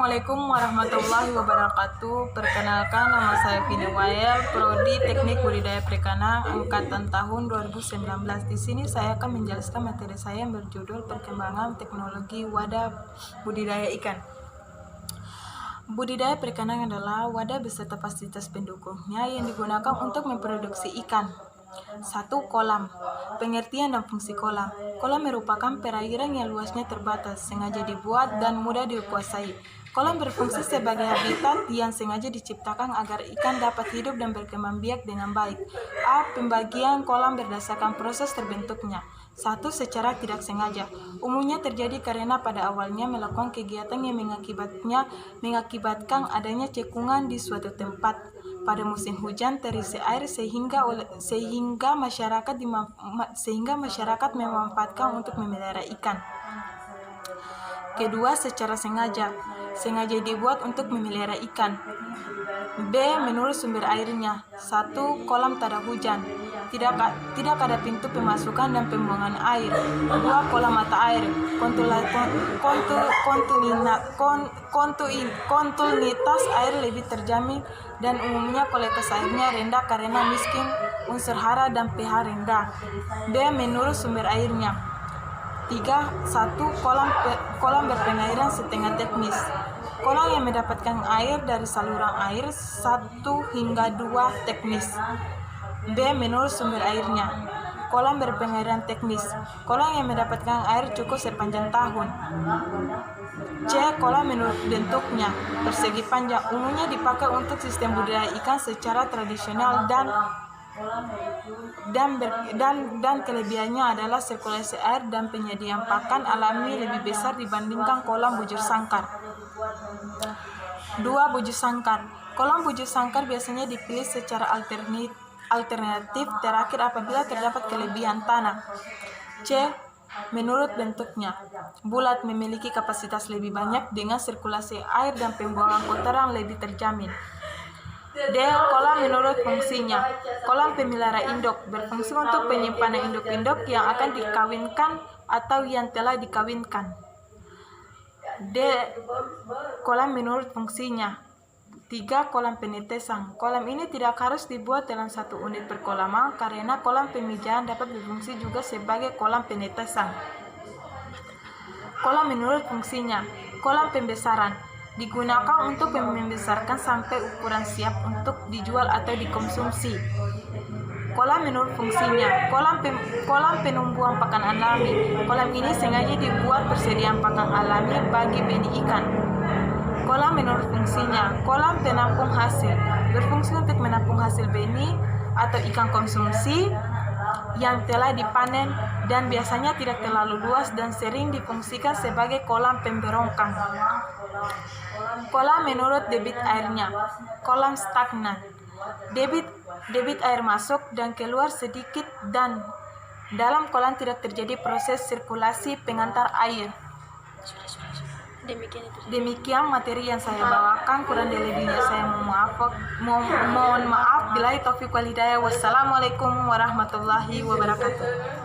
Assalamualaikum warahmatullahi wabarakatuh. Perkenalkan, nama saya Vini Wael, Prodi Teknik Budidaya Perikanan angkatan tahun 2019. Di sini saya akan menjelaskan materi saya yang berjudul Perkembangan Teknologi Wadah Budidaya Ikan. Budidaya perikanan adalah wadah beserta fasilitas pendukungnya yang digunakan untuk memproduksi ikan. 1. Kolam. Pengertian dan fungsi kolam. Kolam merupakan perairan yang luasnya terbatas, sengaja dibuat dan mudah dikuasai. Kolam berfungsi sebagai habitat yang sengaja diciptakan agar ikan dapat hidup dan berkembang biak dengan baik. A. Pembagian kolam berdasarkan proses terbentuknya. 1. Secara tidak sengaja. Umumnya terjadi karena pada awalnya melakukan kegiatan yang mengakibatkan adanya cekungan di suatu tempat. Pada musim hujan terisi air sehingga masyarakat memanfaatkan untuk memelihara ikan. Kedua, secara sengaja. Sengaja dibuat untuk memelihara ikan. B. Menurut sumber airnya. 1. Kolam tak ada hujan. Tidak ada pintu pemasukan dan pembuangan air. 2. Kolam mata air. Kontinuitas air lebih terjamin dan umumnya kualitas airnya rendah karena miskin unsur hara dan pH rendah. B. Menurut sumber airnya. 3. 1. Kolam berpengairan setengah teknis. Kolam yang mendapatkan air dari saluran air 1 hingga 2 teknis. B. Menurut sumber airnya. Kolam berpengairan teknis. Kolam yang mendapatkan air cukup sepanjang tahun. C. Kolam menurut bentuknya. Persegi panjang, umumnya dipakai untuk sistem budidaya ikan secara tradisional dan kelebihannya adalah sirkulasi air dan penyediaan pakan alami lebih besar dibandingkan kolam bujur sangkar. 2. Bujur sangkar. Kolam bujur sangkar biasanya dipilih secara alternatif terakhir apabila terdapat kelebihan tanah. C. Menurut bentuknya. Bulat, memiliki kapasitas lebih banyak dengan sirkulasi air dan pembuangan kotoran lebih terjamin. D. Kolam menurut fungsinya. Kolam pemelihara induk berfungsi untuk penyimpanan induk-induk yang akan dikawinkan atau yang telah dikawinkan. D. Kolam menurut fungsinya. 3. Kolam penetesan. Kolam ini tidak harus dibuat dalam satu unit perkolaman karena kolam pemijahan dapat berfungsi juga sebagai kolam penetesan. Kolam menurut fungsinya. Kolam pembesaran. Digunakan untuk membesarkan sampai ukuran siap untuk dijual atau dikonsumsi. Kolam menurut fungsinya. Kolam penumbuhan pakan alami. Kolam ini sengaja dibuat persediaan pakan alami bagi benih ikan. Kolam menurut fungsinya. Kolam penampung hasil. Berfungsi untuk menampung hasil benih atau ikan konsumsi yang telah dipanen dan biasanya tidak terlalu luas dan sering difungsikan sebagai kolam pemberongkang. Kolam menurut debit airnya. Kolam stagnan. Debit air masuk dan keluar sedikit dan dalam kolam tidak terjadi proses sirkulasi pengantar air. Demikian materi yang saya bawakan, kurang lebihnya saya mohon maaf. Billahi taufiq wal hidayah. Wassalamualaikum warahmatullahi wabarakatuh.